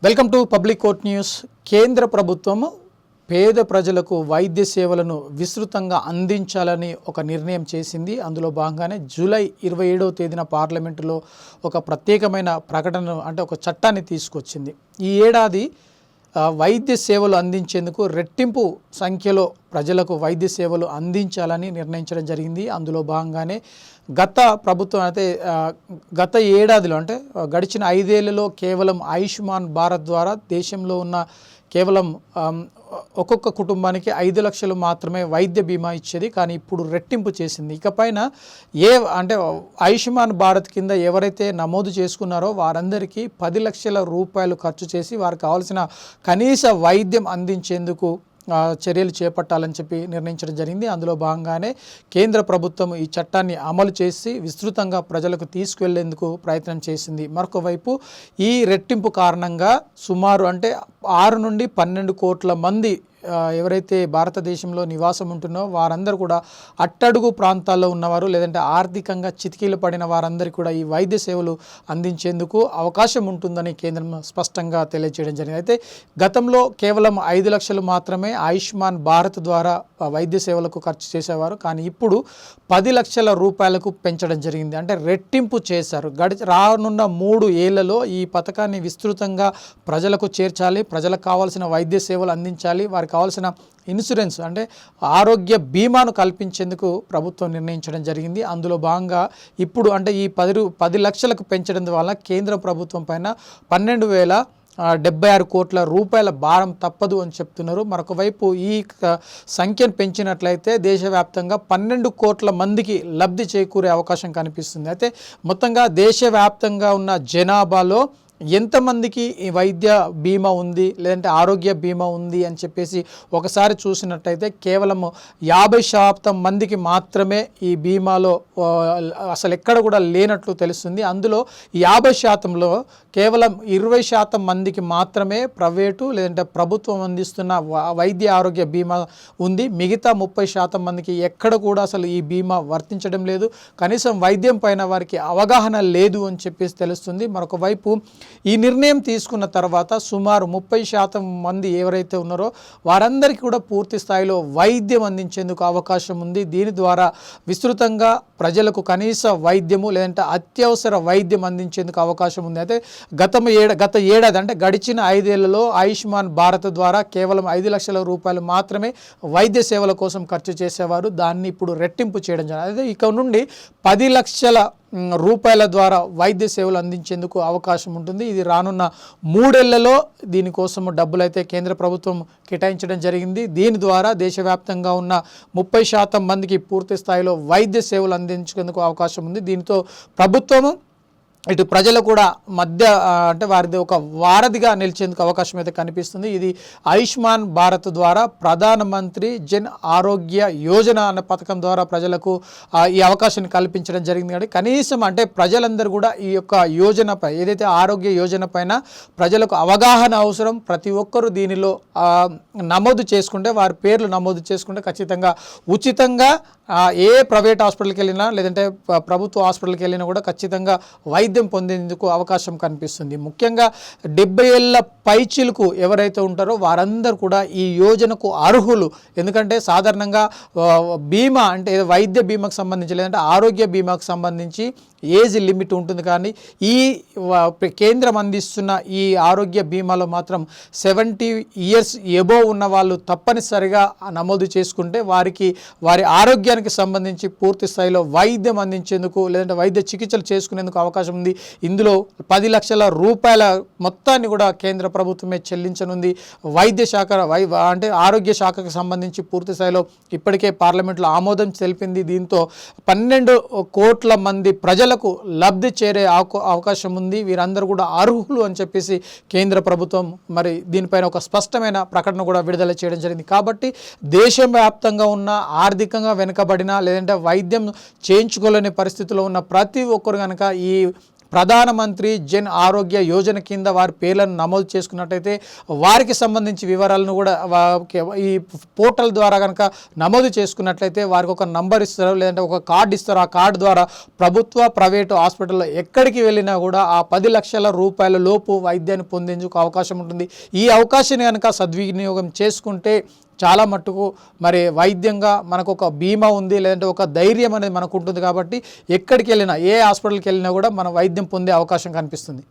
Welcome to public court news. కేంద్ర ప్రభుత్వం పేద ప్రజలకు వైద్య సేవలను విస్తృతంగా అందించాలని ఒక నిర్ణయం చేసింది. అందులో భాగంగానే జూలై 27వ తేదీన పార్లమెంటులో ఒక ప్రత్యేకమైన ప్రకటన అంటే ఒక చట్టాన్ని తీసుకొచ్చింది. ఈ ఏడాది వైద్య సేవలు అందించేందుకు రెట్టింపు సంఖ్యలో ప్రజలకు వైద్య సేవలు అందించాలని నిర్ణయించడం జరిగింది. అందులో భాగంగానే గత ప్రభుత్వం అయితే గత ఏడాదిలో అంటే గడిచిన 5 ఏళ్లలో కేవలం ఆయుష్మాన్ భారత్ ద్వారా దేశంలో ఉన్న కేవలం ఒక్కొక్క కుటుంబానికి 5 లక్షలు మాత్రమే వైద్య బీమా ఇచ్చేది. కానీ ఇప్పుడు రెట్టింపు చేసింది. ఇకపైన అంటే ఆయుష్మాన్ భారత్ కింద ఎవరైతే నమోదు చేసుకున్నారో వారందరికీ 10 లక్షల రూపాయలు ఖర్చు చేసి వారికి కావాల్సిన కనీస వైద్యం అందించేందుకు చర్యలు చేపట్టాలని చెప్పి నిర్ణయించడం జరిగింది. అందులో భాగంగానే కేంద్ర ప్రభుత్వం ఈ చట్టాన్ని అమలు చేసి విస్తృతంగా ప్రజలకు తీసుకువెళ్లేందుకు ప్రయత్నం చేసింది. మరొక వైపు ఈ రెట్టింపు కారణంగా సుమారు అంటే 6 నుండి 12 కోట్ల మంది ఎవరైతే భారతదేశంలో నివాసం ఉంటున్నారో వారందరూ కూడా అట్టడుగు ప్రాంతాల్లో ఉన్నవారు లేదంటే ఆర్థికంగా చితికిలు పడిన వారందరికీ కూడా ఈ వైద్య సేవలు అందించేందుకు అవకాశం ఉంటుందని కేంద్రం స్పష్టంగా తెలియజేయడం జరిగింది. అయితే గతంలో కేవలం 5 లక్షలు మాత్రమే ఆయుష్మాన్ భారత్ ద్వారా వైద్య సేవలకు ఖర్చు చేసేవారు. కానీ ఇప్పుడు 10 లక్షల రూపాయలకు పెంచడం జరిగింది. అంటే రెట్టింపు చేశారు. రానున్న 3 ఏళ్లలో ఈ పథకాన్ని విస్తృతంగా ప్రజలకు చేర్చాలి, ప్రజలకు కావాల్సిన వైద్య సేవలు అందించాలి, వారికి కావాల్సిన ఇన్సూరెన్స్ అంటే ఆరోగ్య బీమాను కల్పించేందుకు ప్రభుత్వం నిర్ణయించడం జరిగింది. అందులో భాగంగా ఇప్పుడు అంటే ఈ 10 లక్షలకు పెంచడం వల్ల కేంద్ర ప్రభుత్వం పైన 12,076 కోట్ల రూపాయల భారం తప్పదు అని చెప్తున్నారు. మరొక వైపు ఈ సంఖ్యను పెంచినట్లయితే దేశవ్యాప్తంగా 12 కోట్ల మందికి లబ్ధి చేకూరే అవకాశం కనిపిస్తుంది. అయితే మొత్తంగా దేశవ్యాప్తంగా ఉన్న జనాభాలో ఎంతమందికి ఈ వైద్య బీమా ఉంది లేదంటే ఆరోగ్య బీమా ఉంది అని చెప్పేసి ఒకసారి చూసినట్టయితే కేవలం 50% మందికి మాత్రమే ఈ బీమాలో అసలు ఎక్కడ కూడా లేనట్లు తెలుస్తుంది. అందులో 50%లో కేవలం 20% మందికి మాత్రమే ప్రైవేటు లేదంటే ప్రభుత్వం అందిస్తున్న వైద్య ఆరోగ్య బీమా ఉంది. మిగతా 30% మందికి ఎక్కడ కూడా అసలు ఈ బీమా వర్తించడం లేదు. కనీసం వైద్యం పైన వారికి అవగాహన లేదు అని చెప్పేసి తెలుస్తుంది. మరొక వైపు ఈ నిర్ణయం తీసుకున్న తర్వాత సుమారు 30% మంది ఎవరైతే ఉన్నారో వారందరికీ కూడా పూర్తి స్థాయిలో వైద్యం అందించేందుకు అవకాశం ఉంది. దీని ద్వారా విస్తృతంగా ప్రజలకు కనీస వైద్యము లేదంటే అత్యవసర వైద్యం అందించేందుకు అవకాశం ఉంది. అయితే గత ఏడాది అంటే గడిచిన 5 ఏళ్లలో ఆయుష్మాన్ భారత్ ద్వారా కేవలం 5 లక్షల రూపాయలు మాత్రమే వైద్య సేవల కోసం ఖర్చు చేసేవారు. దాన్ని ఇప్పుడు రెట్టింపు చేయడం జరిగింది. అయితే ఇక నుండి 10 లక్షల రూపాయల ద్వారా వైద్య సేవలు అందించేందుకు అవకాశం ఉంటుంది. ఇది రానున్న 3 ఏళ్లలో దీనికోసం డబ్బులు అయితే కేంద్ర ప్రభుత్వం కేటాయించడం జరిగింది. దీని ద్వారా దేశవ్యాప్తంగా ఉన్న 30% మందికి పూర్తి స్థాయిలో వైద్య సేవలు అందించేందుకు అవకాశం ఉంది. దీంతో ప్రభుత్వము ఇటు ప్రజలు కూడా మధ్య అంటే వారిది ఒక వారధిగా నిలిచేందుకు అవకాశం అయితే కనిపిస్తుంది. ఇది ఆయుష్మాన్ భారత్ ద్వారా ప్రధానమంత్రి జన్ ఆరోగ్య యోజన అనే పథకం ద్వారా ప్రజలకు ఈ అవకాశాన్ని కల్పించడం జరిగింది. కానీ కనీసం అంటే ప్రజలందరూ కూడా ఈ యొక్క యోజనపై ఏదైతే ఆరోగ్య యోజన పైన ప్రజలకు అవగాహన అవసరం. ప్రతి ఒక్కరూ దీనిలో నమోదు చేసుకుంటే వారి పేర్లు నమోదు చేసుకుంటే ఖచ్చితంగా ఉచితంగా ఏ ప్రైవేట్ హాస్పిటల్కి వెళ్ళినా లేదంటే ప్రభుత్వ హాస్పిటల్కి వెళ్ళినా కూడా ఖచ్చితంగా వైద్యం పొందేందుకు అవకాశం కనిపిస్తుంది. ముఖ్యంగా 70 ఏళ్ల పైచిలకు ఎవరైతే ఉంటారో వారందరూ కూడా ఈ యోజనకు అర్హులు. ఎందుకంటే సాధారణంగా బీమా అంటే వైద్య బీమాకు సంబంధించి లేదంటే ఆరోగ్య బీమాకు సంబంధించి ఏజ్ లిమిట్ ఉంటుంది. కానీ ఈ కేంద్రం అందిస్తున్న ఈ ఆరోగ్య బీమాలో మాత్రం 70 ఇయర్స్ ఎబోవ్ ఉన్న వాళ్ళు తప్పనిసరిగా నమోదు చేసుకుంటే వారి ఆరోగ్యానికి సంబంధించి పూర్తి స్థాయిలో వైద్యం అందించేందుకు లేదంటే వైద్య చికిత్సలు చేసుకునేందుకు అవకాశం ఉంది. ఇందులో 10 లక్షల రూపాయల మొత్తాన్ని కూడా కేంద్ర ప్రభుత్వమే చెల్లించనుంది. వైద్య శాఖ అంటే ఆరోగ్య శాఖకు సంబంధించి పూర్తి స్థాయిలో ఇప్పటికే పార్లమెంట్లో ఆమోదం తెలిపింది. దీంతో 12 కోట్ల మంది ప్రజలకు లబ్ధి చేరే అవకాశం ఉంది. వీరందరూ కూడా అర్హులు అని చెప్పేసి కేంద్ర ప్రభుత్వం మరి దీనిపైన ఒక స్పష్టమైన ప్రకటన కూడా విడుదల చేయడం జరిగింది. కాబట్టి దేశవ్యాప్తంగా ఉన్న ఆర్థికంగా వెనుకబడిన లేదంటే వైద్యం చేయించుకోలేని పరిస్థితిలో ఉన్న ప్రతి ఒక్కరు కనుక ఈ ప్రధానమంత్రి జన్ ఆరోగ్య యోజన కింద వారి పేర్లను నమోదు చేసుకున్నట్టయితే వారికి సంబంధించి వివరాలను కూడా ఈ పోర్టల్ ద్వారా కనుక నమోదు చేసుకున్నట్లయితే వారికి ఒక నంబర్ ఇస్తారు, లేదంటే ఒక కార్డు ఇస్తారు. ఆ కార్డు ద్వారా ప్రభుత్వ ప్రైవేటు హాస్పిటల్లో ఎక్కడికి వెళ్ళినా కూడా ఆ 10 లక్షల రూపాయల లోపు వైద్యాన్ని పొందేందుకు అవకాశం ఉంటుంది. ఈ అవకాశాన్ని కనుక సద్వినియోగం చేసుకుంటే చాలా మట్టుకు మరి వైద్యంగా మనకు ఒక బీమా ఉంది, లేదంటే ఒక ధైర్యం అనేది మనకు ఉంటుంది. కాబట్టి ఎక్కడికి వెళ్ళినా, ఏ హాస్పిటల్కి వెళ్ళినా కూడా మన వైద్యం పొందే అవకాశం కనిపిస్తుంది.